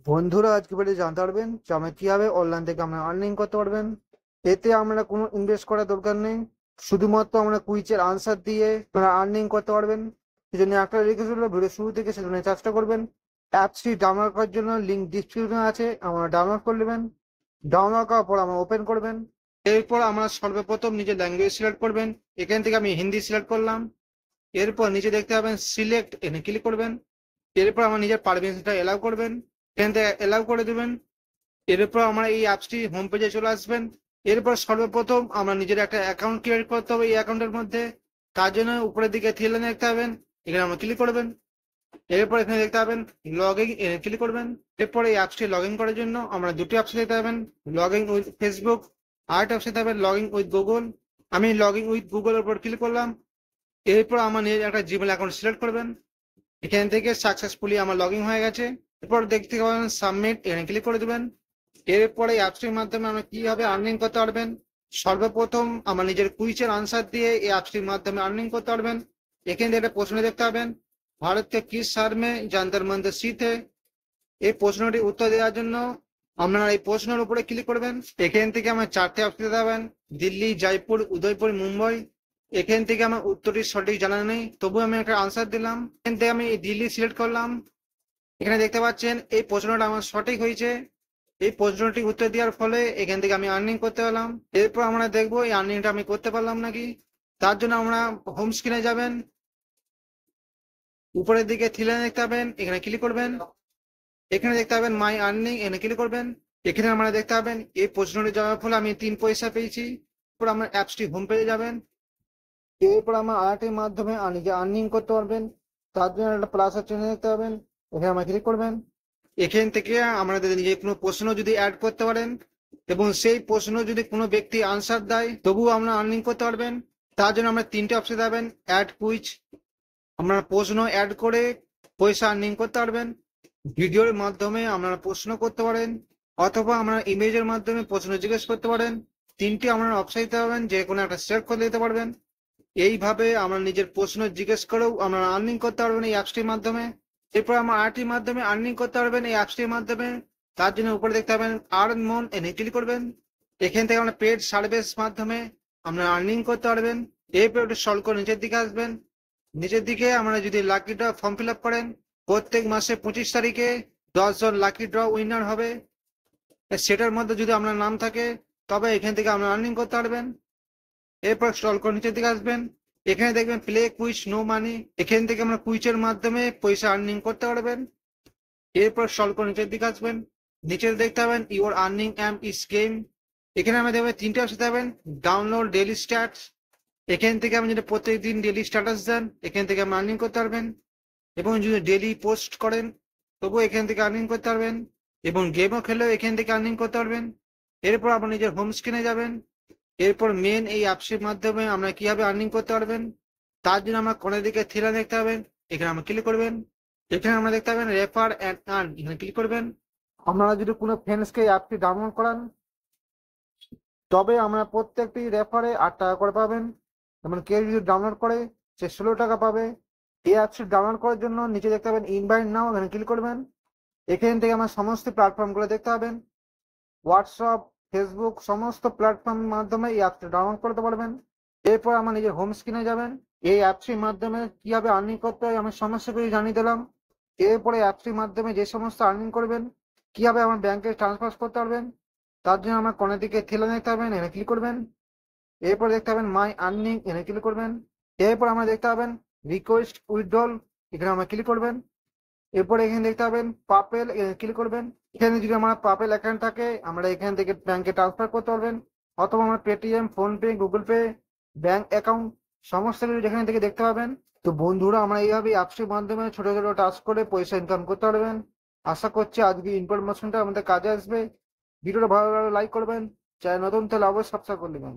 বন্ধুরা আজকে ভিডিও জানতে পারবেন যে আমরা কিভাবে অনলাইন থেকে আমরা আর্নিং করতে পারবেন। এতে আমরা কোনো ইনভেস্ট করার দরকার নেই, শুধুমাত্র আমরা কুইজের আনসার দিয়ে আপনারা আর্নিং করতে পারবেন। সেজন্য একটা রিকোয়েস্ট হলো ভিডিও শুরু থেকে সেজন্য চেষ্টা করবেন। অ্যাপসটি ডাউনলোড করার জন্য লিঙ্ক ডিসক্রিপশনে আছে, আমরা ডাউনলোড করে নেবেন। ডাউনলোড করার পর আমরা ওপেন করবেন। এরপর আমরা সর্বপ্রথম নিজের ল্যাঙ্গুয়েজ সিলেক্ট করবেন। এখান থেকে আমি হিন্দি সিলেক্ট করলাম। এরপর নিচে দেখতে পাবেন সিলেক্ট, এখানে ক্লিক করবেন। এরপর আমার নিজের পারমিশনটা এলাও করবেন, এখান থেকে এলাও করে দেবেন। এরপর আমরা এই অ্যাপসটি হোম পেজে চলে আসবেন। এরপর সর্বপ্রথম আমরা নিজের একটা অ্যাকাউন্ট ক্রিয়েট করতে হবে এই অ্যাকাউন্টের মধ্যে। তার জন্য উপরের দিকে থ্রি লাইন দেখতে পাবেন, এখানে আমরা ক্লিক করবেন। এরপর এখানে দেখতে পাবেন লগ ইন, ক্লিক করবেন। এরপর এই অ্যাপসটি লগ ইন করার জন্য আমরা দুটি অপশন দেখতে পাবেন, লগ ইন উইথ ফেসবুক, আর একটা অপশন দেখতে পাবেন লগ ইন উইথ গুগল। আমি লগ ইন উইথ গুগলের উপর ক্লিক করলাম। এরপর আমার নিজের একটা জিমেল অ্যাকাউন্ট সিলেক্ট করবেন। এখান থেকে সাকসেসফুলি আমার লগ ইন হয়ে গেছে। এরপর দেখতে পাবেন সাবমিট, এখানে ক্লিক করে দেবেন। এরপরে অ্যাপসটির মাধ্যমে আমরা কিভাবে আর্নিং করতে পারবেন। সর্বপ্রথম আমার নিজের কুইজের আনসার দিয়ে এই অ্যাপসটির মাধ্যমে আর্নিং করতে পারবেন। এখান থেকে একটা প্রশ্ন দেখতে পাবেন, ভারত কে কিস শহর মে জান্তর মন্তর স্থিত है। এই প্রশ্নটি উত্তর দেওয়ার জন্য আপনারা এই প্রশ্নের উপরে ক্লিক করবেন। এখান থেকে আমার চারটে অপশন দেখতে পাবেন, দিল্লি, জয়পুর, উদয়পুর, মুম্বাই। এখান থেকে আমার উত্তরটি সঠিক জানা নেই, তবু আমি একটা আনসার দিলাম। এখান থেকে আমি দিল্লি সিলেক্ট করলাম। এখানে দেখতে পাচ্ছেন এই প্রশ্নটা আমার সঠিক হয়েছে। এই প্রশ্নটি উত্তর দেওয়ার ফলে এখান থেকে আমি আর্নিং করতে পারলাম। এরপর আমরা দেখবো এই আর্নিংটা আমি করতে পারলাম নাকি। তার জন্য আমরা হোম স্ক্রিনে যাবেন, উপরের দিকে থ্রি লাইন দেখতে পাবেন, এখানে ক্লিক করবেন। এখানে দেখতে পাবেন মাই আর্নিং, এখানে ক্লিক করবেন। এখানে আমরা দেখতে পাবেন এই প্রশ্নটি যাওয়ার ফলে আমি 3 পয়সা পেয়েছি। এরপর আমরা অ্যাপসটি হোম পেজে যাবেন। এরপর আমরা আর্টের মাধ্যমে নিজে আর্নিং করতে পারবেন। তার জন্য একটা প্লাসের চিহ্ন দেখতে পাবেন, এখানে আমরা ক্লিক করবেন। এখান থেকে আমাদের নিজে কোনো প্রশ্ন যদি অ্যাড করতে পারেন এবং সেই প্রশ্ন যদি কোনো ব্যক্তি আনসার দেয় তবুও আমরা আর্নিং করতে পারবেন। তার জন্য আমরা তিনটে অপশন পাবেন, অ্যাড কুইজ, আপনারা প্রশ্ন অ্যাড করে পয়সা আর্নিং করতে পারবেন। ভিডিওর মাধ্যমে আপনারা প্রশ্ন করতে পারেন, অথবা আপনারা ইমেজের মাধ্যমে প্রশ্ন জিজ্ঞেস করতে পারেন। তিনটি আপনারা অপশন দিতে পারবেন, যে কোনো একটা সিলেক্ট করে দিতে পারবেন। এইভাবে আমরা নিজের প্রশ্ন জিজ্ঞেস করেও আপনারা আর্নিং করতে পারবেন এই অ্যাপসটির মাধ্যমে। এরপর আমরা আর্টির মাধ্যমে আর্নিং করতে পারবেন এই অ্যাপসটির মাধ্যমে। তার জন্য উপরে দেখতে পাবেন আর্ন মন, এনে ক্লিক করবেন। এখান থেকে আমরা পেড সার্ভিস মাধ্যমে আপনারা আর্নিং করতে পারবেন। এরপর একটু স্ক্রল করে নিচের দিকে আসবেন। নিচের দিকে আমরা যদি lucky draw form fill up করেন, প্রত্যেক মাসে 25 তারিখে 10 জন লাকি ড্র উইনার হবে। সেটার মধ্যে যদি আপনার নাম থাকে তবে এখান থেকে আপনারা আর্নিং করতে পারবেন। এরপর স্ক্রল করে নিচের দিকে আসবেন, এখানে দেখবেন প্লে কুইজ নো মানি। এখান থেকে আমরা কুইজের মাধ্যমে পয়সা আর্নিং করতে পারবেন। এরপর স্ক্রল করে নিচের দিকে আসবেন, নিচে দেখতে পাবেন your earning am is game. এখানে আমরা দেখবেন তিনটে অপশন পাবেন, ডাউনলোড ডেইলি স্ট্যাটাস। এখান থেকে আপনি যদি প্রত্যেকদিন ডেইলি স্ট্যাটাস দেন এখান থেকে আপনি আর্নিং করতে পারবেন, এবং যদি ডেইলি পোস্ট করেন তবুও এখান থেকে আর্নিং করতে পারবেন, এবং গেমও খেলেও এখান থেকে আর্নিং করতে পারবেন। এরপর আপনি নিজের হোম স্ক্রিনে যাবেন। এরপর মেন এই অ্যাপসের মাধ্যমে আমরা কিভাবে আর্নিং করতে পারবেন তার জন্য আমরা কোণের দিকে থ্রি লাইন দেখতে পাবেন, এখানে আমরা ক্লিক করবেন। এখানে আমরা দেখতে পাবেন রেফার অ্যান্ড আর্ন, এখানে ক্লিক করবেন। আপনারা যদি কোনো ফ্রেন্ডসকে অ্যাপটি ডাউনলোড করান তবে আমরা প্রত্যেকটি রেফারে 8 টাকা করে পাবেন, যেমন কেউ যদি ডাউনলোড করে সে 16 টাকা পাবে। এই অ্যাপসটি ডাউনলোড করার জন্য নিচে দেখতে পাবেন ইনভাইট নাও, এখানে ক্লিক করবেন। এখান থেকে আমরা সমস্ত প্ল্যাটফর্মগুলো দেখতে পাবেন, হোয়াটসঅ্যাপ, ফেসবুক, সমস্ত প্ল্যাটফর্মের মাধ্যমে এই অ্যাপটি ডাউনলোড করতে পারবেন। এরপর আমার নিজের হোম স্ক্রিনে যাবেন। এই অ্যাপসটির মাধ্যমে কিভাবে আর্নিং করতে হয় আমি সমস্ত কিছু জানিয়ে দিলাম। এরপরে অ্যাপসটির মাধ্যমে যে সমস্ত আর্নিং করবেন, কিভাবে আমার ব্যাংকে ট্রান্সফার করতে পারবেন তার জন্য আমার কোণের দিকে থ্রি লাইন দেখতে পাবেন, এখানে ক্লিক করবেন। এরপর দেখতে পাবেন মাই আর্নিং, এখানে ক্লিক করবেন। এরপর আমরা দেখতে পাবেন রিকোয়েস্ট উইথড্রল, এখানে আমরা ক্লিক করবেন। এরপর এখানে দেখতে পাবেন পাপেল, ক্লিক করবেন। এখানে যদি আমার পাপেল অ্যাকাউন্ট থাকে আমরা এখান থেকে ব্যাংকে ট্রান্সফার করতে পারবেন, অথবা আমার Paytm, PhonePe, Google pay, bank account সমস্ত কিছু এখান থেকে দেখতে পাবেন। তো বন্ধুরা আমরা এইভাবে অ্যাপসের মাধ্যমে ছোট ছোট টাস্ক করে পয়সা ইনকাম করতে পারবেন। আশা করছি আজকে ইনফরমেশনটা আমাদের কাজে আসবে। ভিডিওটা ভালো লাগলে লাইক করবেন, চ্যানেল নতুন তাহলে অবশ্যই সাবস্ক্রাইব করে নেবেন।